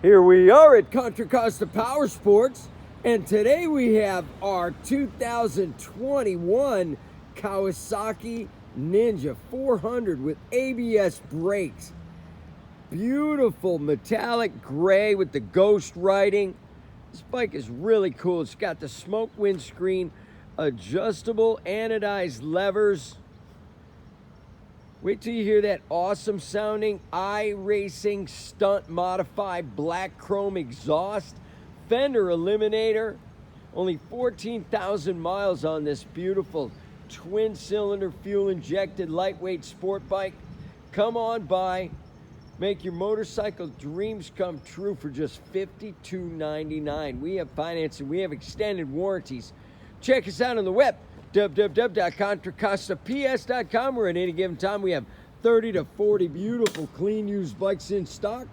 Here we are at Contra Costa Powersports, and today we have our 2021 Kawasaki Ninja 400 with ABS brakes. Beautiful metallic gray with the ghost writing. This bike is really cool. It's got the smoke windscreen, adjustable anodized levers. Wait till you hear that awesome sounding iRacing stunt modified black chrome exhaust, fender eliminator. Only 14,000 miles on this beautiful twin cylinder fuel injected lightweight sport bike. Come on by, make your motorcycle dreams come true for just $52.99. We have financing, we have extended warranties. Check us out on the web, www.contracostaps.com, where at any given time we have 30 to 40 beautiful clean used bikes in stock.